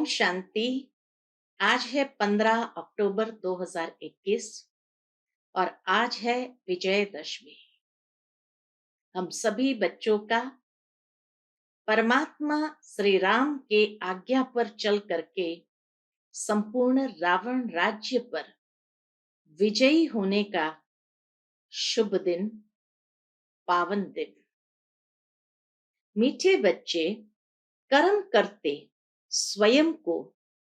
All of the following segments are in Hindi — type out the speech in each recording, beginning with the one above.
शांति। आज है 15 अक्टूबर 2021 और आज है विजयदशमी। हम सभी बच्चों का परमात्मा श्री राम के आज्ञा पर चल करके संपूर्ण रावण राज्य पर विजयी होने का शुभ दिन, पावन दिन। मीठे बच्चे, कर्म करते स्वयं को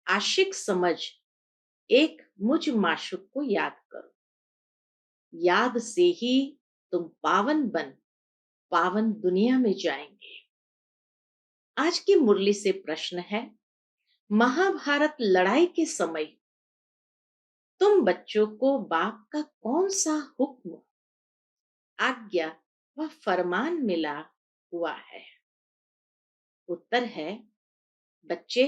आशिक समझ एक मुझ माशूक को याद करो। याद से ही तुम पावन दुनिया में जाएंगे। आज की मुरली से प्रश्न है, महाभारत लड़ाई के समय तुम बच्चों को बाप का कौन सा हुक्म, आज्ञा व फरमान मिला हुआ है? उत्तर है, बच्चे,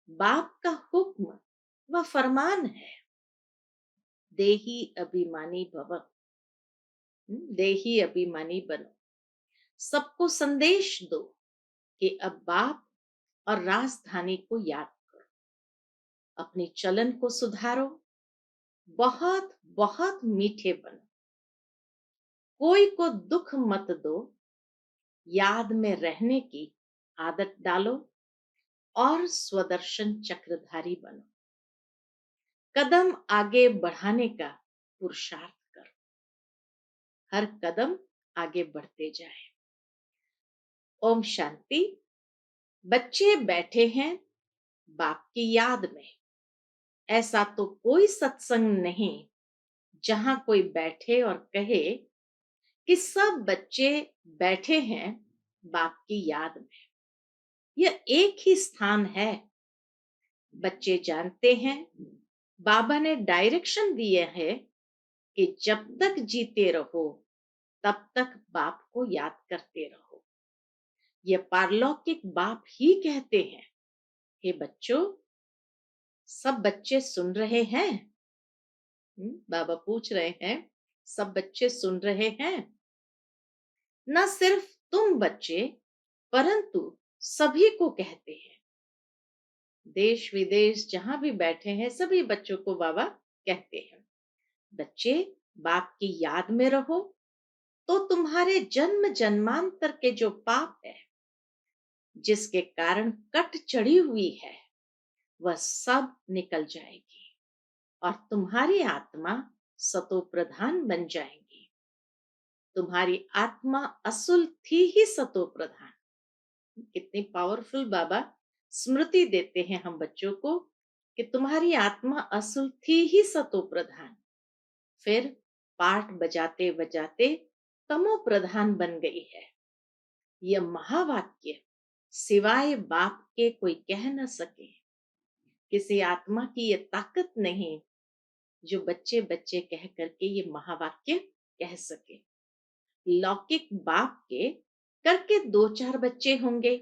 बाप का हुक्म व फरमान है, देही अभिमानी भव, देही अभिमानी बनो। सबको संदेश दो कि अब बाप और राजधानी को याद करो, अपने चलन को सुधारो, बहुत बहुत मीठे बनो, कोई को दुख मत दो, याद में रहने की आदत डालो और स्वदर्शन चक्रधारी बनो। कदम आगे बढ़ाने का पुरुषार्थ करो, हर कदम आगे बढ़ते जाए। ओम शांति। बच्चे बैठे हैं बाप की याद में। ऐसा तो कोई सत्संग नहीं जहां कोई बैठे और कहे कि सब बच्चे बैठे हैं बाप की याद में। यह एक ही स्थान है। बच्चे जानते हैं बाबा ने डायरेक्शन दिए है कि जब तक जीते रहो तब तक बाप को याद करते रहो। यह पारलौकिक बाप ही कहते हैं, हे बच्चों, सब बच्चे सुन रहे हैं? बाबा पूछ रहे हैं, सब बच्चे सुन रहे हैं? न सिर्फ तुम बच्चे परंतु सभी को कहते हैं। देश विदेश जहां भी बैठे हैं सभी बच्चों को बाबा कहते हैं, बच्चे बाप की याद में रहो तो तुम्हारे जन्म जन्मांतर के जो पाप है, जिसके कारण कट चढ़ी हुई है, वह सब निकल जाएगी और तुम्हारी आत्मा सतो प्रधान बन जाएगी। तुम्हारी आत्मा असुल थी ही सतो प्रधान। कितनी पावरफुल बाबा स्मृति देते हैं हम बच्चों को कि तुम्हारी आत्मा असुल थी ही सतो प्रधान, फिर पाठ बजाते बजाते तमो प्रधान बन गई है। यह महावाक्य सिवाय बाप के कोई कह न सके। किसी आत्मा की यह ताकत नहीं जो बच्चे बच्चे कह करके ये महावाक्य कह सके। लौकिक बाप के करके दो चार बच्चे होंगे,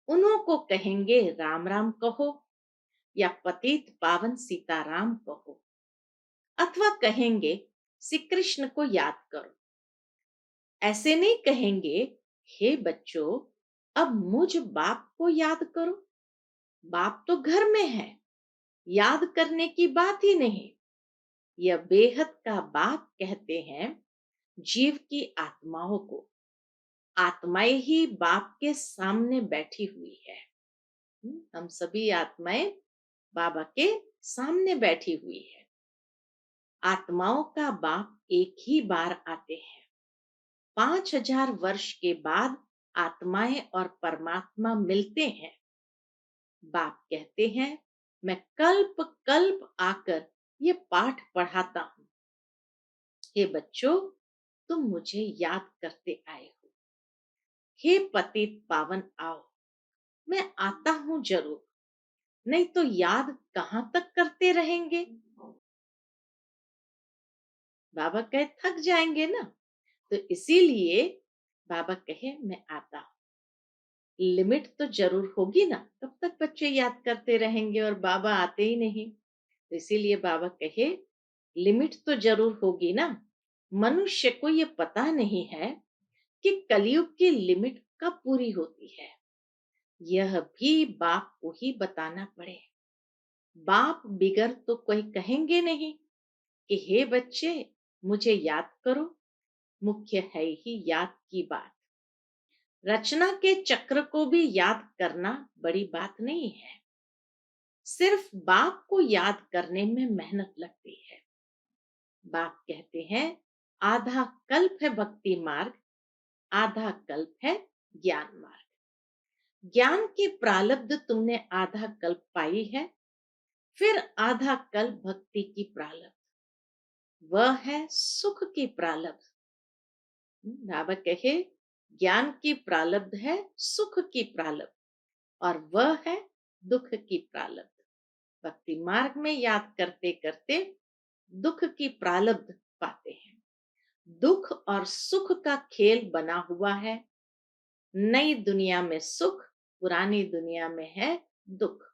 उन्हों को कहेंगे राम राम कहो या पतित पावन सीताराम कहो, अथवा कहेंगे श्री कृष्ण को याद करो। ऐसे नहीं कहेंगे, हे बच्चों, अब मुझ बाप को याद करो। बाप तो घर में है, याद करने की बात ही नहीं। यह बेहद का बाप कहते हैं जीव की आत्माओं को। आत्माएं ही बाप के सामने बैठी हुई है। हम सभी आत्माएं बाबा के सामने बैठी हुई है। आत्माओं का बाप एक ही बार आते हैं। 5000 वर्ष के बाद आत्माएं और परमात्मा मिलते हैं। बाप कहते हैं, मैं कल्प कल्प आकर ये पाठ पढ़ाता हूं। हे बच्चों, तुम मुझे याद करते आए हो। हे पतित पावन आओ, मैं आता हूं जरूर, नहीं तो याद कहां तक करते रहेंगे? बाबा कहे थक जाएंगे ना, तो इसीलिए बाबा कहे मैं आता हूं। लिमिट तो जरूर होगी ना, कब तक बच्चे याद करते रहेंगे और बाबा आते ही नहीं। तो इसीलिए बाबा कहे लिमिट तो जरूर होगी ना। मनुष्य को ये पता नहीं है कि कलयुग की लिमिट कब पूरी होती है। यह भी बाप को ही बताना पड़े। बाप बिगर तो कोई कहेंगे नहीं कि हे बच्चे मुझे याद करो। मुख्य है ही याद की बात। रचना के चक्र को भी याद करना बड़ी बात नहीं है। सिर्फ बाप को याद करने में मेहनत लगती है। बाप कहते हैं आधा कल्प है भक्ति मार्ग, आधा कल्प है ज्ञान मार्ग। ज्ञान की प्रालब्ध तुमने आधा कल्प पाई है, फिर आधा कल्प भक्ति की प्रालब्ध, वह है सुख की प्रालब्ध। बाबा कहे ज्ञान की प्रालब्ध है सुख की प्रालब्ध, और वह है दुख की प्रालब्ध। भक्ति मार्ग में याद करते करते दुख की प्रालब्ध पाते हैं। दुख और सुख का खेल बना हुआ है। नई दुनिया में सुख, पुरानी दुनिया में है दुख।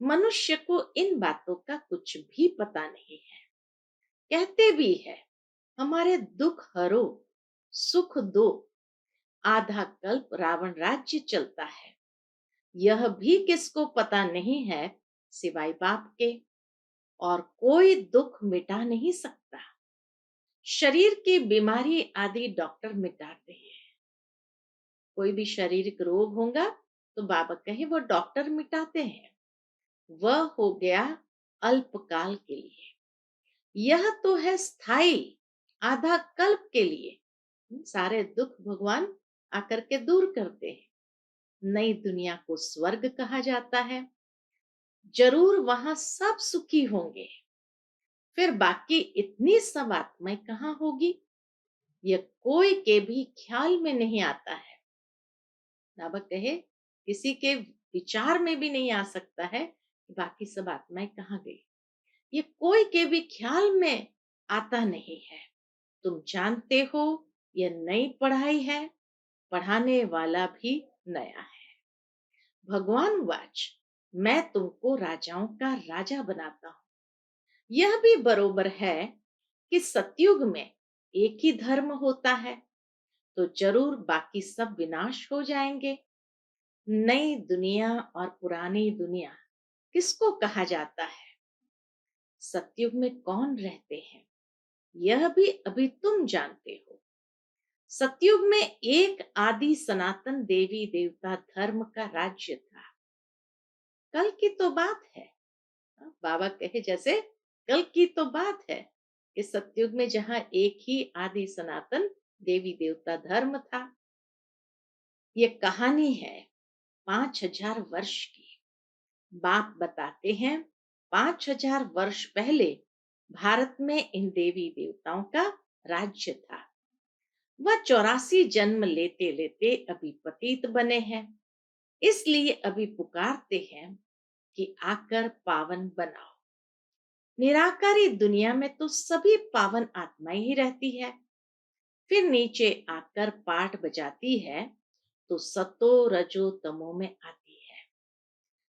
मनुष्य को इन बातों का कुछ भी पता नहीं है। कहते भी है हमारे दुख हरो सुख दो। आधा कल्प रावण राज्य चलता है, यह भी किसको पता नहीं है सिवाय बाप के। और कोई दुख मिटा नहीं सकता। शरीर की बीमारी आदि डॉक्टर मिटाते हैं। कोई भी शारीरिक रोग होगा तो बाबा कहे वो डॉक्टर मिटाते हैं। वह हो गया अल्पकाल के लिए। यह तो है स्थायी, आधा कल्प के लिए। सारे दुख भगवान आकर के दूर करते हैं। नई दुनिया को स्वर्ग कहा जाता है। जरूर वहां सब सुखी होंगे। फिर बाकी इतनी सब आत्माएं कहाँ होगी, यह कोई के भी ख्याल में नहीं आता है। बाबा कहे किसी के विचार में भी नहीं आ सकता है कि बाकी सब आत्माएं कहाँ गई। ये कोई के भी ख्याल में आता नहीं है। तुम जानते हो यह नई पढ़ाई है, पढ़ाने वाला भी नया है। भगवान वाच मैं तुमको राजाओं का राजा बनाता हूं। यह भी बरोबर है कि सतयुग में एक ही धर्म होता है तो जरूर बाकी सब विनाश हो जाएंगे। नई दुनिया और पुरानी दुनिया किसको कहा जाता है? सतयुग में कौन रहते हैं यह भी अभी तुम जानते हो। सतयुग में एक आदि सनातन देवी देवता धर्म का राज्य था। कल की तो बात है। बाबा कहे जैसे कल की तो बात है कि सतयुग में जहां एक ही आदि सनातन देवी देवता धर्म था। ये कहानी है 5000 वर्ष की। बाप बताते हैं 5000 वर्ष पहले भारत में इन देवी देवताओं का राज्य था। वह 84 जन्म लेते लेते अभी पतित बने हैं। इसलिए अभी पुकारते हैं कि आकर पावन बनाओ। निराकारी दुनिया में तो सभी पावन आत्माएं ही रहती है। फिर नीचे आकर पाठ बजाती है तो सतो रजो तमो में आती है।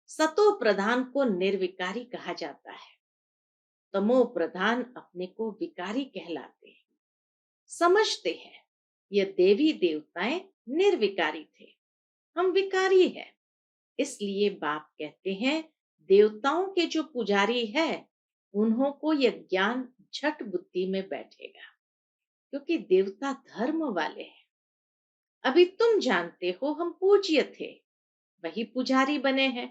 सतो प्रधान को निर्विकारी कहा जाता है। तमो प्रधान अपने को विकारी कहलाते हैं। समझते हैं ये देवी देवताएं निर्विकारी थे, हम विकारी हैं। इसलिए बाप कहते हैं देवताओं के जो पुजारी है उन्हों को यह ज्ञान झट बुद्धि में बैठेगा, क्योंकि देवता धर्म वाले हैं। अभी तुम जानते हो हम पूज्य थे, वही पुजारी बने हैं।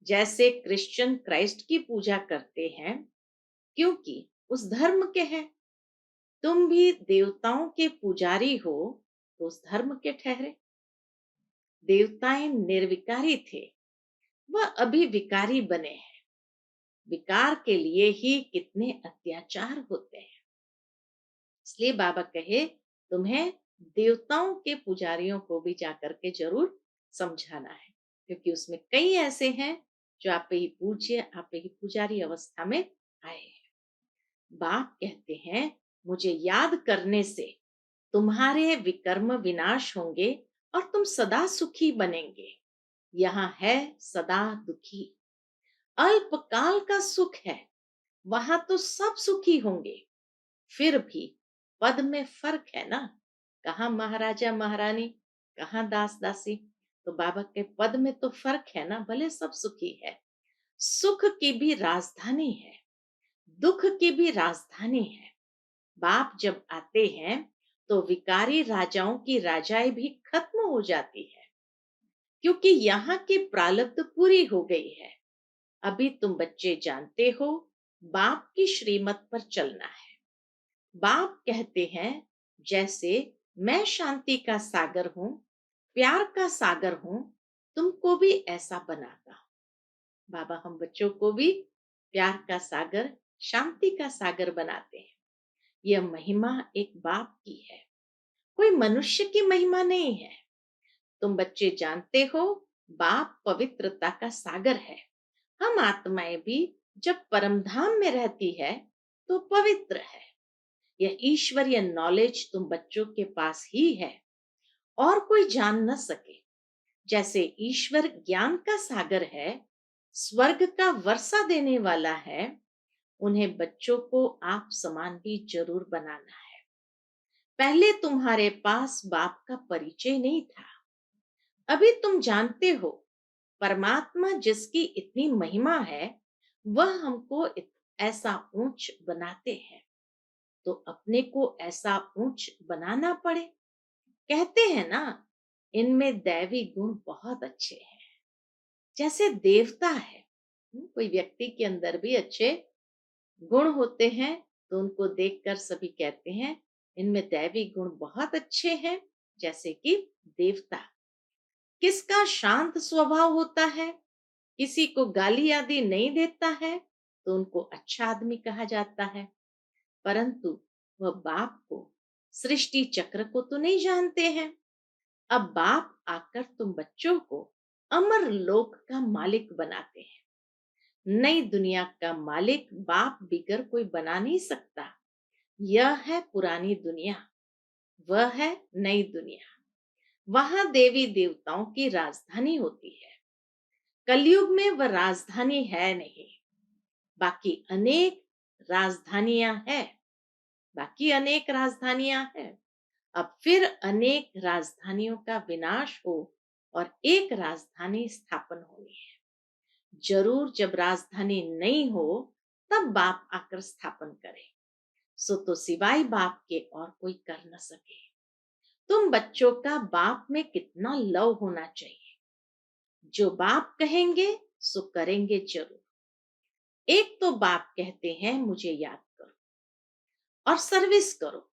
जैसे क्रिश्चियन क्राइस्ट की पूजा करते हैं क्योंकि उस धर्म के हैं। तुम भी देवताओं के पुजारी हो तो उस धर्म के ठहरे। देवताएं निर्विकारी थे, वह अभी विकारी बने हैं। विकार के लिए ही कितने अत्याचार होते हैं। इसलिए बाबा कहे तुम्हें देवताओं के पुजारियों को भी जाकर के जरूर समझाना है, क्योंकि उसमें कई ऐसे हैं जो आप पे ही पूज्य, आप पे ही पुजारी अवस्था में आए हैं। बाप कहते हैं मुझे याद करने से तुम्हारे विकर्म विनाश होंगे और तुम सदा सुखी बनेंगे। यहाँ है सदा दुखी। अल्पकाल का सुख है, वहां तो सब सुखी होंगे। फिर भी पद में फर्क है ना। कहाँ महाराजा महारानी, कहाँ दास दासी। तो बाबा के पद में तो फर्क है ना, भले सब सुखी है, सुख की भी राजधानी है, दुख की भी राजधानी है। बाप जब आते हैं तो विकारी राजाओं की राजाई भी खत्म हो जाती है, क्योंकि यहाँ की प्रारब्ध पूरी हो गई है। अभी तुम बच्चे जानते हो, बाप की श्रीमत पर चलना है। बाप कहते हैं, जैसे मैं शांति का सागर हूं, प्यार का सागर हूं, तुमको भी ऐसा बनाता हूं। बाबा हम बच्चों को भी प्यार का सागर, शांति का सागर बनाते हैं। यह महिमा एक बाप की है, कोई मनुष्य की महिमा नहीं है। तुम बच्चे जानते हो, बाप पवित्रता का सागर है। हम आत्माएं भी जब परमधाम में रहती है तो पवित्र है। यह ईश्वरीय नॉलेज तुम बच्चों के पास ही है और कोई जान न सके। जैसे ईश्वर ज्ञान का सागर है, स्वर्ग का वर्षा देने वाला है, उन्हें बच्चों को आप समान भी जरूर बनाना है। पहले तुम्हारे पास बाप का परिचय नहीं था, अभी तुम जानते हो। परमात्मा जिसकी इतनी महिमा है, वह हमको ऐसा ऊंच बनाते हैं, तो अपने को ऐसा ऊंच बनाना पड़े। कहते हैं ना, इनमें दैवी गुण बहुत अच्छे हैं, जैसे देवता है। कोई व्यक्ति के अंदर भी अच्छे गुण होते हैं, तो उनको देखकर सभी कहते हैं इनमें दैवी गुण बहुत अच्छे हैं, जैसे कि देवता। किसका शांत स्वभाव होता है, किसी को गाली आदि नहीं देता है, तो उनको अच्छा आदमी कहा जाता है। परंतु वह बाप को, सृष्टि चक्र को तो नहीं जानते हैं। अब बाप आकर तुम बच्चों को अमर लोक का मालिक बनाते हैं। नई दुनिया का मालिक बाप बिगर कोई बना नहीं सकता। यह है पुरानी दुनिया, वह है नई दुनिया। वहां देवी देवताओं की राजधानी होती है। कलयुग में वह राजधानी है नहीं, बाकी अनेक राजधानियां है, बाकी अनेक राजधानियां हैं। अब फिर अनेक राजधानियों का विनाश हो और एक राजधानी स्थापन होनी है। जरूर जब राजधानी नहीं हो, तब बाप आकर स्थापन करे। सो तो सिवाय बाप के और कोई कर न सके। तुम बच्चों का बाप में कितना लव होना चाहिए। जो बाप कहेंगे सो करेंगे जरूर। एक तो बाप कहते हैं मुझे याद करो और सर्विस करो,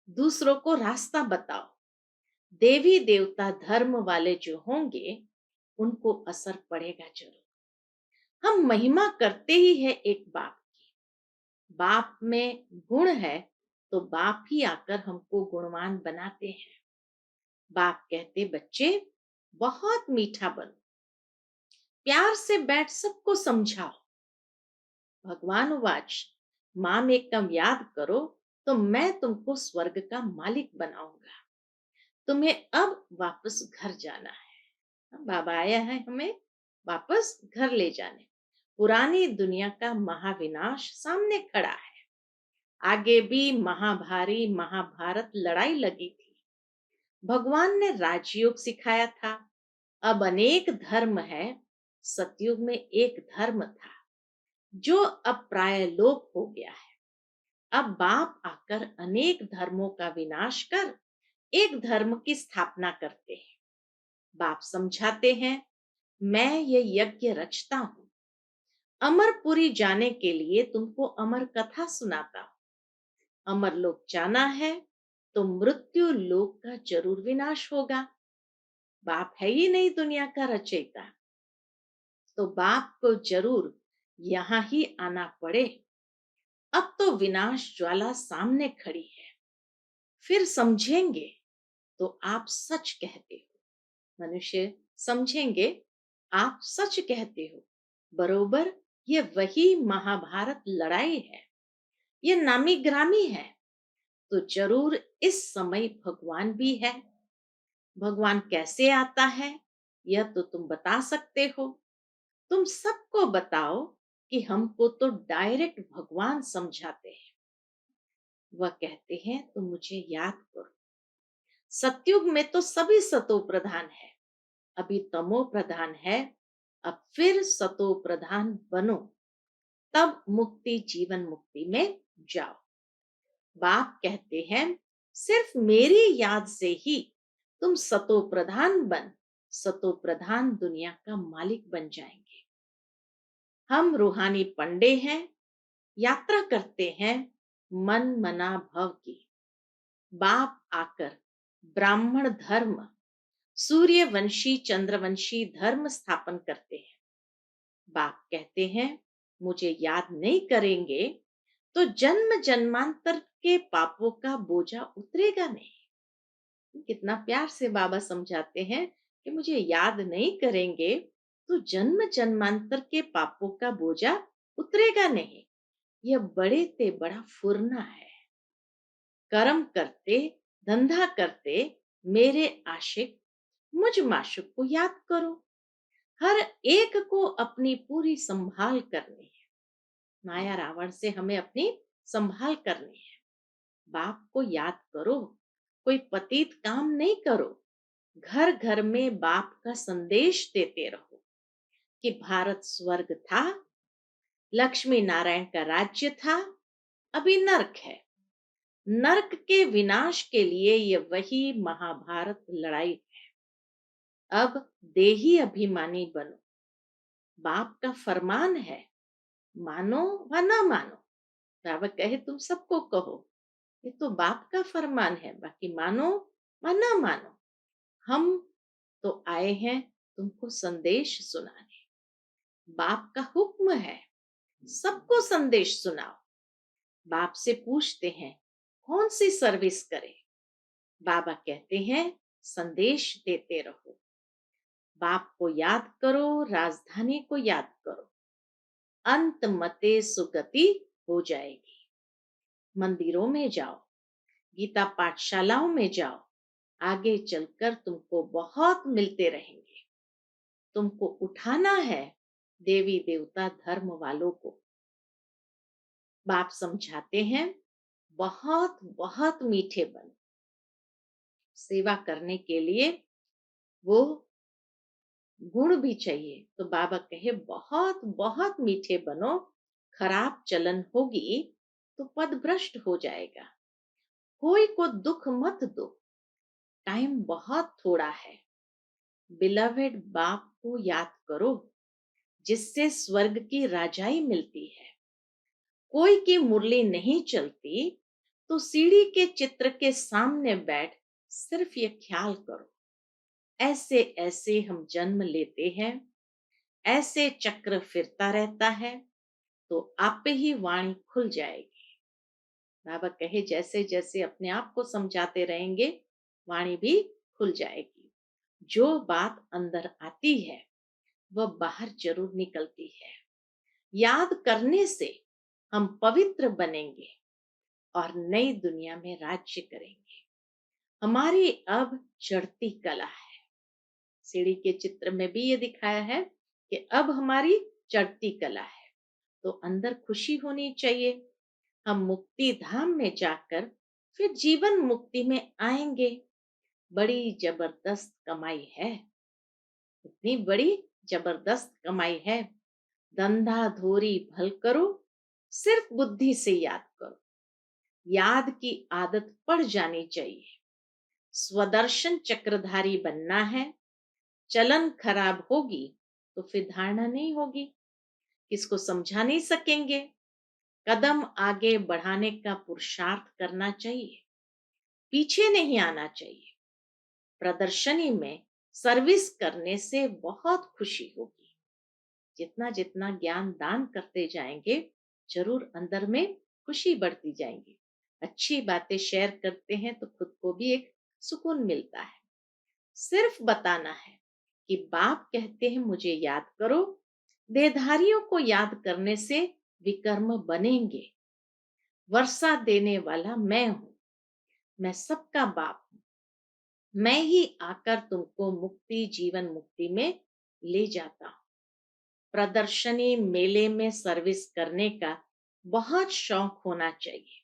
दूसरों को रास्ता बताओ। देवी देवता धर्म वाले जो होंगे, उनको असर पड़ेगा जरूर। हम महिमा करते ही है एक बाप की। बाप में गुण है तो बाप ही आकर हमको गुणवान बनाते हैं। बाप कहते बच्चे बहुत मीठा बनो, प्यार से बैठ सबको समझाओ। भगवान वाच मामेकम याद करो, तो मैं तुमको स्वर्ग का मालिक बनाऊंगा। तुम्हें अब वापस घर जाना है। बाबा आया है हमें वापस घर ले जाने। पुरानी दुनिया का महाविनाश सामने खड़ा है। आगे भी महाभारी महाभारत लड़ाई लगी थी। भगवान ने राजयोग सिखाया था। अब अनेक धर्म है, सतयुग में एक धर्म था जो अब प्राय लोप हो गया है। अब बाप आकर अनेक धर्मों का विनाश कर एक धर्म की स्थापना करते हैं। बाप समझाते हैं, मैं ये यज्ञ रचता हूं। अमरपुरी जाने के लिए तुमको अमर कथा सुनाता हूं। अमर लोक जाना है तो मृत्यु लोक का जरूर विनाश होगा। बाप है ही नहीं दुनिया का रचयिता, तो बाप को जरूर यहां ही आना पड़े। अब तो विनाश ज्वाला सामने खड़ी है, फिर समझेंगे तो आप सच कहते हो। मनुष्य समझेंगे आप सच कहते हो। बरोबर ये वही महाभारत लड़ाई है, ये नामी ग्रामी है। तो जरूर इस समय भगवान भी है। भगवान कैसे आता है यह तो तुम बता सकते हो। तुम सबको बताओ कि हमको तो डायरेक्ट भगवान समझाते हैं। वह कहते हैं तुम मुझे याद करो। सतयुग में तो सभी सतो प्रधान है, अभी तमो प्रधान है, अब फिर सतो प्रधान बनो, तब मुक्ति जीवन मुक्ति में जाओ। बाप कहते हैं सिर्फ मेरी याद से ही तुम सतो प्रधान बन सतो प्रधान दुनिया का मालिक बन जाएंगे। हम रूहानी पंडे हैं, यात्रा करते हैं मन मना भव की। बाप आकर ब्राह्मण धर्म, सूर्यवंशी चंद्रवंशी धर्म स्थापन करते हैं। बाप कहते हैं मुझे याद नहीं करेंगे तो जन्म जन्मांतर के पापों का बोझा उतरेगा नहीं। कितना प्यार से बाबा समझाते हैं कि मुझे याद नहीं करेंगे तो जन्म जन्मांतर के पापों का बोझा उतरेगा नहीं। यह बड़े ते बड़ा फुरना है। कर्म करते धंधा करते मेरे आशिक मुझ माशुक को याद करो। हर एक को अपनी पूरी संभाल करनी है। माया रावण से हमें अपनी संभाल करनी है। बाप को याद करो, कोई पतित काम नहीं करो। घर घर में बाप का संदेश देते रहो कि भारत स्वर्ग था, लक्ष्मी नारायण का राज्य था, अभी नरक है। नरक के विनाश के लिए ये वही महाभारत लड़ाई है। अब देही अभिमानी बनो। बाप का फरमान है, मानो व न मानो। बाबा कहे तुम सबको कहो, ये तो बाप का फरमान है, बाकी मानो व न मानो। हम तो आए हैं तुमको संदेश सुनाने। बाप का हुक्म है सबको संदेश सुनाओ। बाप से पूछते हैं कौन सी सर्विस करें। बाबा कहते हैं संदेश देते रहो। बाप को याद करो, राजधानी को याद करो, अंत मते सुगति हो जाएगी। मंदिरों में जाओ, गीता पाठशालाओं में जाओ, आगे चलकर तुमको बहुत मिलते रहेंगे। तुमको उठाना है देवी देवता धर्म वालों को। बाप समझाते हैं बहुत बहुत मीठे बनो। सेवा करने के लिए वो गुण भी चाहिए, तो बाबा कहे बहुत बहुत मीठे बनो। खराब चलन होगी तो पद भ्रष्ट हो जाएगा। कोई को दुख मत दो, टाइम बहुत थोड़ा है। बिलवेड बाप को याद करो जिससे स्वर्ग की राजाई मिलती है। कोई की मुरली नहीं चलती तो सीढ़ी के चित्र के सामने बैठ सिर्फ ये ख्याल करो, ऐसे ऐसे हम जन्म लेते हैं, ऐसे चक्र फिरता रहता है, तो आप ही वाणी खुल जाएगी। बाबा कहे जैसे जैसे अपने आप को समझाते रहेंगे वाणी भी खुल जाएगी। जो बात अंदर आती है वह बाहर जरूर निकलती है। याद करने से हम पवित्र बनेंगे और नई दुनिया में राज्य करेंगे। हमारी अब चढ़ती कला है। सीढ़ी के चित्र में भी ये दिखाया है कि अब हमारी चढ़ती कला है, तो अंदर खुशी होनी चाहिए। हम मुक्ति धाम में जाकर फिर जीवन मुक्ति में आएंगे। बड़ी जबरदस्त कमाई है, इतनी बड़ी जबरदस्त कमाई है। धंधा धोरी भल करो, सिर्फ बुद्धि से याद करो। याद की आदत पड़ जानी चाहिए। स्वदर्शन चक्रधारी बनना है। चलन खराब होगी तो फिर धारणा नहीं होगी, किसको समझा नहीं सकेंगे। कदम आगे बढ़ाने का पुरुषार्थ करना चाहिए, पीछे नहीं आना चाहिए। प्रदर्शनी में सर्विस करने से बहुत खुशी होगी। जितना जितना ज्ञान दान करते जाएंगे जरूर अंदर में खुशी बढ़ती जाएंगी। अच्छी बातें शेयर करते हैं तो खुद को भी एक सुकून मिलता है। सिर्फ बताना है कि बाप कहते हैं मुझे याद करो। देहधारियों को याद करने से विकर्म बनेंगे। वर्षा देने वाला मैं हूं, मैं सबका बाप हूं। मैं ही आकर तुमको मुक्ति जीवन मुक्ति में ले जाता हूं। प्रदर्शनी मेले में सर्विस करने का बहुत शौक होना चाहिए।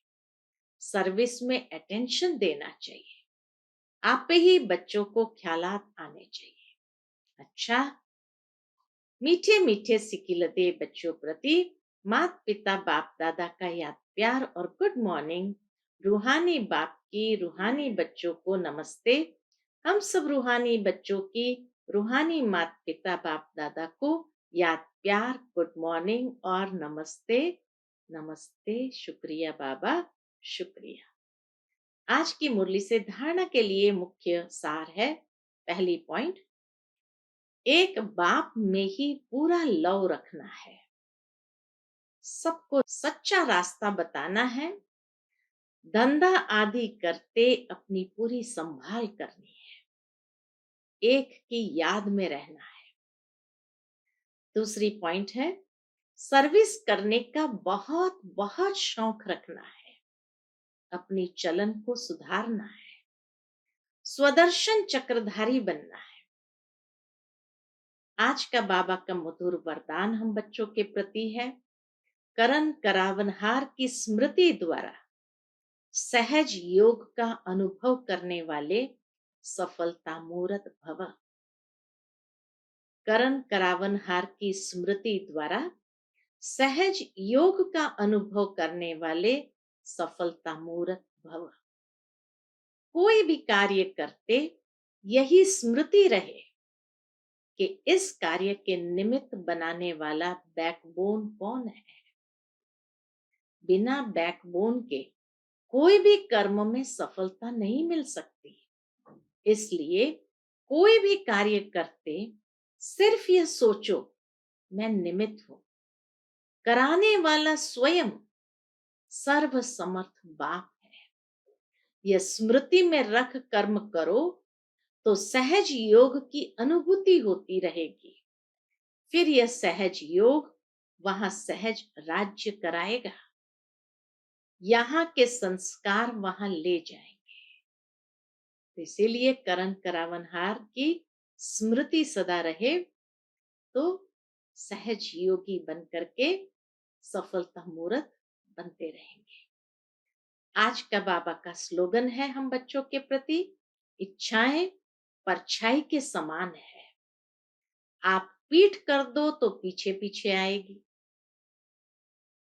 सर्विस में अटेंशन देना चाहिए। आप ही बच्चों को ख्यालात आने चाहिए। अच्छा, मीठे मीठे सिकिलते बच्चों प्रति माता पिता बाप दादा का याद प्यार और गुड मॉर्निंग। रूहानी बाप की रूहानी बच्चों को नमस्ते। हम सब रूहानी बच्चों की रूहानी माता पिता बाप दादा को याद प्यार गुड मॉर्निंग और नमस्ते। नमस्ते, शुक्रिया बाबा, शुक्रिया। आज की मुरली से धारणा के लिए मुख्य सार है। पहली पॉइंट, एक बाप में ही पूरा लव रखना है, सबको सच्चा रास्ता बताना है, धंधा आदि करते अपनी पूरी संभाल करनी है, एक की याद में रहना है। दूसरी पॉइंट है, सर्विस करने का बहुत बहुत शौक रखना है, अपनी चलन को सुधारना है, स्वदर्शन चक्रधारी बनना है। आज का बाबा का मधुर वरदान हम बच्चों के प्रति है, करण करावनहार की स्मृति द्वारा सहज योग का अनुभव करने वाले सफलता मूर्त भव। करण करावनहार की स्मृति द्वारा सहज योग का अनुभव करने वाले सफलता मूर्त भव। कोई भी कार्य करते यही स्मृति रहे कि इस कार्य के निमित्त बनाने वाला बैकबोन कौन है। बिना बैकबोन के कोई भी कर्म में सफलता नहीं मिल सकती। इसलिए कोई भी कार्य करते सिर्फ यह सोचो, मैं निमित्त हूं, कराने वाला स्वयं सर्वसमर्थ बाप है। यह स्मृति में रख कर्म करो तो सहज योग की अनुभूति होती रहेगी। फिर यह सहज योग वहां सहज राज्य कराएगा, यहाँ के संस्कार वहां ले जाएंगे। इसीलिए करण करावनहार की स्मृति सदा रहे तो सहज योगी बन करके सफलता मूर्त बनते रहेंगे। आज का बाबा का स्लोगन है हम बच्चों के प्रति, इच्छाएं परछाई के समान है, आप पीठ कर दो तो पीछे पीछे आएगी।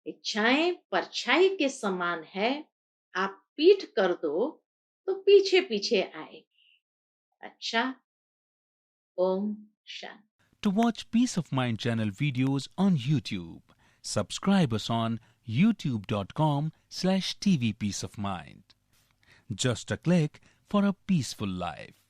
इच्छाएं परछाई के समान है, आप पीठ कर दो तो पीछे पीछे आएगी। अच्छा, Om Shanti. To watch Peace of Mind channel videos on YouTube, subscribe us on youtube.com/tvpeaceofmind. Just a click for a peaceful life.